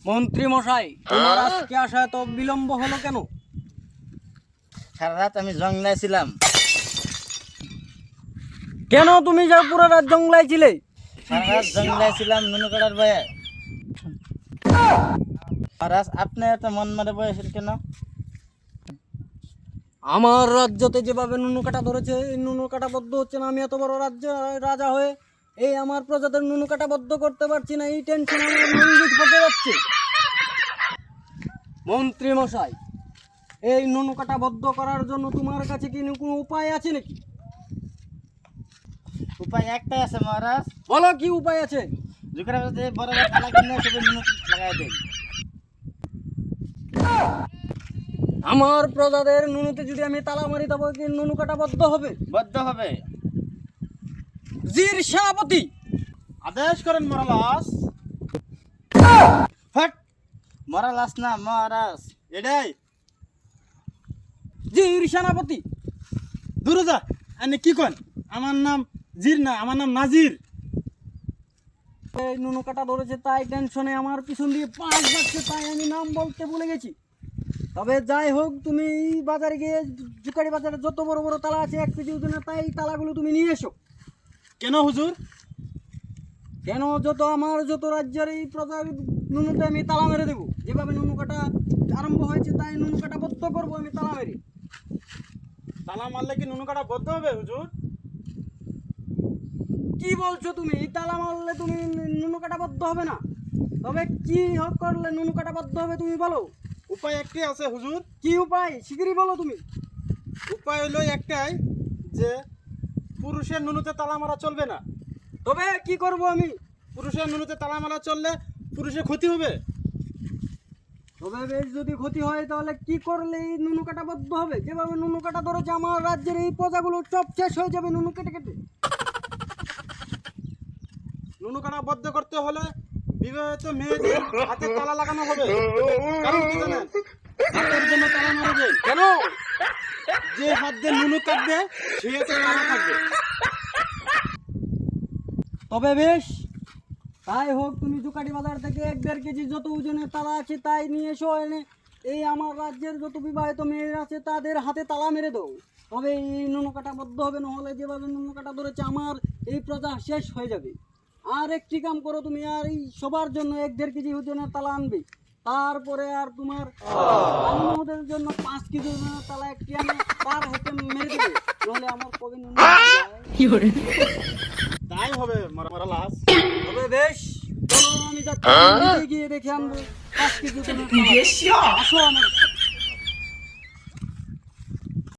মন্ত্রী মশাই, তোমার আজকে আসা এত বিলম্ব হলো কেন? সারা রাত আমি জঙ্গলায় ছিলাম। কেন তুমি যা পুরো রাত জঙ্গলায় ছিলে? সারা রাত জঙ্গলায় ছিলাম নুনু কাটার বয়ে। মহারাজ, আপনি এত মন মারে বয়েছেন কেন? আমার রাজ্যতে যেভাবে নুনু কাটা ধরেছে, এই নুনু কাটা বদ্ধ হচ্ছে না। আমি এত বড় রাজা হয়ে এই আমার প্রজাদের নুনু কাটা বদ্ধ করতে পারছি না। এই টেনশন আমার মঙ্গিত হতে যাচ্ছে। মন্ত্রী মশাই, এই নুনু কাটা বদ্ধ করার জন্য তোমার কাছে কি কোনো উপায় আছে নাকি? উপায় একটাই আছে মহারাজ। বলো, কি উপায় আছে? জুকরা বাজাতে বড় বড় তালা কিনে সবে নুনু লাগাই দেয়। আমার প্রজাদের নুনুতে যদি আমি তালা মারি, তবে কি নুনু কাটা বদ্ধ হবে? বদ্ধ হবে। জির সেনাপতি, আদেশ করেন মহারাজ। হট, মহারাজ না মহারাজ, এটাই জির সেনাপতি। দূরে যা, আপনি কি কন? আমার নাম জির না, আমার নাম নাজির। এই নুনু কাটা ধরেছে তাই টেনশনে আমার পিছন দিয়ে পাঁচ যাচ্ছে, তাই আমি নাম বলতে ভুলে গেছি। তবে যাই হোক, তুমি এই বাজারে গিয়ে জুকারি বাজারে যত বড় বড় তালা আছে 1 কেজি ওজনের, তাই তালাগুলো তুমি নিয়ে এসো। কেন হুজুর? কেন, যত রাজ্যের এই প্রজার নুনুতে আমি তালা মেরে দেবো। যেভাবে নুনু কাটা আরম্ভ হয়েছে, তাই নুনু কাটা বদ্ধ করবো আমি তালা মেরে। তালা মারলে কি নুনু কাটা বদ্ধ হবে হুজুর? কি বলছো তুমি? এই তালা মারলে তুমি নুনু কাটা বদ্ধ হবে না? তবে কি করলে নুনু কাটা বদ্ধ হবে তুমি বলো। উপায় একটাই আছে হুজুর। কি উপায়? শিগগিরই বলো তুমি। উপায় হলো একটাই, যে পুরুষের নুনুতে তালা মারা চলবে না। তবে কি করব আমি? পুরুষের নুনুতে তালা মারা চললে পুরুষের ক্ষতি হবে। তবে বেশ, যদি ক্ষতি হয় তাহলে কি করলে এই নুনু কাটা বদ্ধ হবে? যেভাবে নুনু কাটা ধরেছে, আমার রাজ্যের এই প্রজাগুলো সব শেষ হয়ে যাবে নুনু কেটে কেটে। নুনু কাটা বদ্ধ করতে হলে বিবাহিত মেয়েদের হাতে তালা লাগানো হবে। কারণ কি জানেন? হাতের জন্য তালা মারা যায়। কেন? যে হাত দিয়ে নুনু কাটবে সেই হাতে তালা থাকবে। তবে বেশ, তাই হোক। তুমি জুকাটি বাজার থেকে 1-1.5 কেজি যত ওজনের তালা আছে তাই নিয়ে এসো। এনে এই আমার রাজ্যের যত বিবাহিত মেয়েরা আছে তাদের হাতে তালা মেরে দাও। তবে এই নুনু কাটা বদ্ধ হবে, নহলে যেভাবে নুনু কাটা ধরেছে আমার এই প্রজা শেষ হয়ে যাবে। আর একটি কাম করো তুমি, আর এই সবার জন্য 1-1.5 কেজি ওজনের তালা আনবে। তারপরে আর তোমার রানীমহোদয়ের জন্য 5 কেজি ওজনের তালা একটি আনে, তার হাতে মেরে দেবে। নহলে আমার কবে নুনু তাই হবে মহারাজ। তবে বেশ, চলো আমি যাচ্ছি, নিজে গিয়ে দেখে আনবো 5 কেজি ওজনের তালা। আসো আমার